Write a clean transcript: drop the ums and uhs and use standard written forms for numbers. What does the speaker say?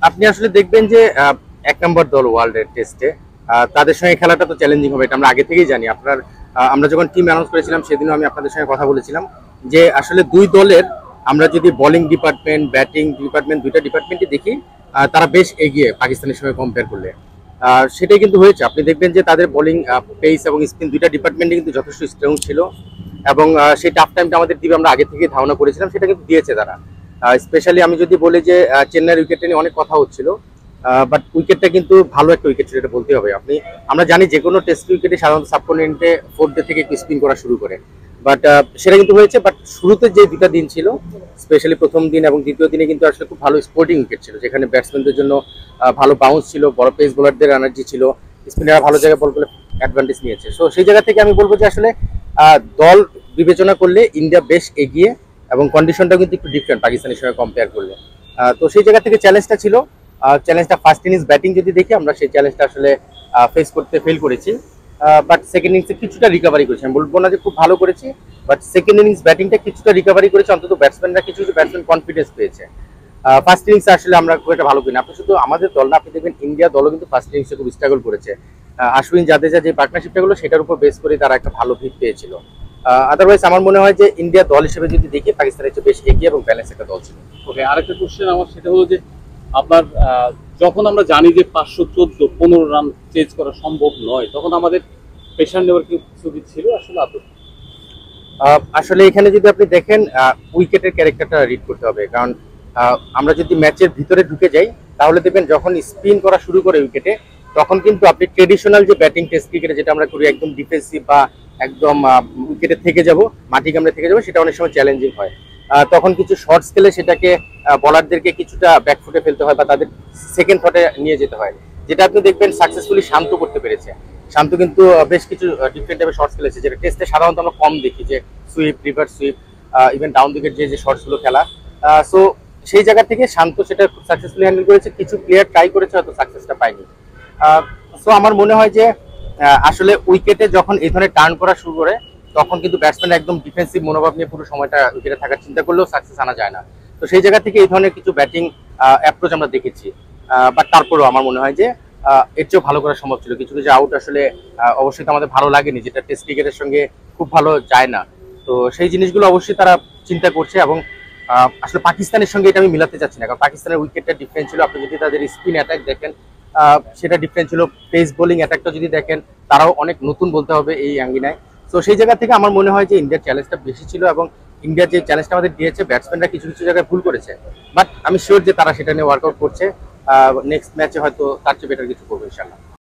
আপনি আসলে দেখবেন যে এক নম্বর দল ওয়ার্ল্ডের টেস্টে তাদের সঙ্গে খেলাটা তো চ্যালেঞ্জিং হবে, এটা আমরা আগে থেকেই জানি। আমরা যখন টিম অ্যানাউন্স করেছিলাম সেদিনও আমি আপনাদের সঙ্গে কথা বলেছিলাম যে আসলে দুই দলের আমরা যদি বোলিং ডিপার্টমেন্ট ব্যাটিং ডিপার্টমেন্ট দুইটা ডিপার্টমেন্টই দেখি, তারা বেশ এগিয়ে পাকিস্তানের সঙ্গে কম্পেয়ার করলে। সেটাই কিন্তু হয়েছে। আপনি দেখবেন যে তাদের বোলিং পেস এবং স্পিন দুইটা ডিপার্টমেন্টে কিন্তু যথেষ্ট স্ট্রং ছিল, এবং সেই টাফ টাইমটা আমাদের দিবে আমরা আগে থেকে ধারণা করেছিলাম, সেটা কিন্তু দিয়েছে তারা। স্পেশালি আমি যদি বলি যে চেন্নাইয়ের উইকেটটা নিয়ে অনেক কথা হচ্ছিল, বাট উইকেটটা কিন্তু ভালো একটা উইকেট ছিল, এটা বলতে হবে। আমরা জানি যে কোনো টেস্ট উইকেটে সাধারণত সাবকন্টিনেন্টে ফোর্থ ডে থেকে একটু স্পিন করা শুরু করে, বাট সেটা কিন্তু হয়েছে। বাট শুরুতে যে দুটা দিন ছিল, স্পেশালি প্রথম দিন এবং দ্বিতীয় দিনে কিন্তু আসলে খুব ভালো স্পোর্টিং উইকেট ছিল, যেখানে ব্যাটসম্যানদের জন্য ভালো বাউন্স ছিল, বড় পেস বোলারদের এনার্জি ছিল, স্পিনাররা ভালো জায়গায় বল করে অ্যাডভান্টেজ নিয়েছে। সো সেই জায়গা থেকে আমি বলবো যে আসলে দল বিবেচনা করলে ইন্ডিয়া বেশ এগিয়ে, এবং কন্ডিশনটাও কিন্তু একটু ডিফারেন্ট পাকিস্তানের সঙ্গে কম্পেয়ার করলে। তো সেই জায়গা থেকে চ্যালেঞ্জটা ছিল। চ্যালেঞ্জটা ফার্স্ট ইনিংস ব্যাটিং যদি দেখি, আমরা সেই চ্যালেঞ্জটা আসলে ফেস করতে ফেল করেছি। বাট সেকেন্ড ইনিংসে কিছুটা রিকভারি করেছি, আমি বলবো না যে খুব ভালো করেছি, বাট সেকেন্ড ইনিংস ব্যাটিংটা কিছুটা রিকভারি করেছে, অন্তত ব্যাটসম্যানরা কিছু কিছু ব্যাটসম্যান কনফিডেন্স পেয়েছে। ফার্স্ট ইনিংসে আসলে আমরা খুব একটা ভালো করিনি। আপনি শুধু আমাদের দল না, আপনি দেখবেন ইন্ডিয়া দলও কিন্তু ফার্স্ট ইনিংসে খুব স্ট্রাগল করেছে। আশ্বিন জাদেজা যে পার্টনারশিপটা গুলো সেটার উপর বেস করে তারা একটা ভালো ভিত পেয়েছিল। আদারওয়াইজ আমার মনে হয় যে ইন্ডিয়া দল হিসেবে যদি দেখি, পাকিস্তানের চেয়ে বেশ এগিয়ে এবং ব্যালেন্স একটা দল ছিল। ওকে, আরেকটা কোশ্চেন আমার, সেটা হলো যে আপনার যখন আমরা জানি যে 514-15 রান চেজ করা সম্ভব নয়, তখন আমাদের প্রেশার নেওয়ার কিছু কি ছিল আসলে আদৌ? আসলে এখানে যদি আপনি দেখেন, উইকেটের ক্যারেক্টারটা রিড করতে হবে, কারণ আমরা যদি ম্যাচের ভিতরে ঢুকে যাই, তাহলে দেখবেন যখন স্পিন করা শুরু করে উইকেটে, তখন কিন্তু আপনি ট্রেডিশনাল যে ব্যাটিং টেস্ট ক্রিকেটে যেটা আমরা করি, একদম ডিফেন্সিভ বা একদম উইকেটে থেকে যাব, মাটি কামড়ে থেকে যাবো, সেটা অনেক সময় চ্যালেঞ্জিং হয়। তখন কিছু শর্ট স্কেলে সেটাকে বলারদেরকে কিছুটা ব্যাকফুটে ফেলতে হয় বা তাদের সেকেন্ড থটে নিয়ে যেতে হয়, যেটা আপনি দেখবেন সাকসেসফুলি শান্ত করতে পেরেছে। শান্ত কিন্তু বেশ কিছু ডিফারেন্ট টাইপের শর্টস খেলেছে, যেটা টেস্টে সাধারণত আমরা কম দেখি, যে sweep, reverse sweep, even down wicket যে শর্টস গুলো খেলা। সো সেই জায়গা থেকে শান্ত সেটা খুব সাকসেসফুলি হ্যান্ডেল করেছে। কিছু প্লেয়ার ট্রাই করেছে, হয়তো সাকসেসটা পায়নি। সো আমার মনে হয় যে আসলে উইকেটে যখন এই ধরনের টার্ন করা শুরু করে, তখন কিন্তু ব্যাটসম্যান একদম ডিফেন্সিভ মনোভাব নিয়ে পুরো সময়টা উইকেটে থাকার চিন্তা করলেও সাকসেস আনা যায় না। তো সেই জায়গা থেকে এই ধরনের কিছু ব্যাটিং অ্যাপ্রোচ আমরা দেখেছি। বাট তারপরেও আমার মনে হয় যে এর চেয়েও ভালো করা সম্ভব ছিল। কিছু কিছু আউট আসলে অবশ্যই তো আমাদের ভালো লাগেনি, যেটা টেস্ট ক্রিকেটের সঙ্গে খুব ভালো যায় না। তো সেই জিনিসগুলো অবশ্যই তারা চিন্তা করছে, এবং আসলে পাকিস্তানের সঙ্গে এটা আমি মিলাতে চাচ্ছি না, কারণ পাকিস্তানের উইকেটটা ডিফারেন্ট ছিল। আপনি যদি তাদের স্পিন অ্যাটাক দেখেন, সেটা ডিফারেন্ট ছিল। পেস বোলিং অ্যাটাকটা যদি দেখেন, তারাও অনেক নতুন বলতে হবে এই আঙ্গিনায়। তো সেই জায়গা থেকে আমার মনে হয় যে ইন্ডিয়ার চ্যালেঞ্জটা বেশি ছিল, এবং ইন্ডিয়া যে চ্যালেঞ্জটা আমাদের দিয়েছে, ব্যাটসম্যানরা কিছু কিছু জায়গায় ভুল করেছে, বাট আমি শিওর যে তারা সেটা নিয়ে ওয়ার্কআউট করছে। নেক্সট ম্যাচে হয়তো তার চেয়ে বেটার কিছু করবে ইনশাল্লাহ।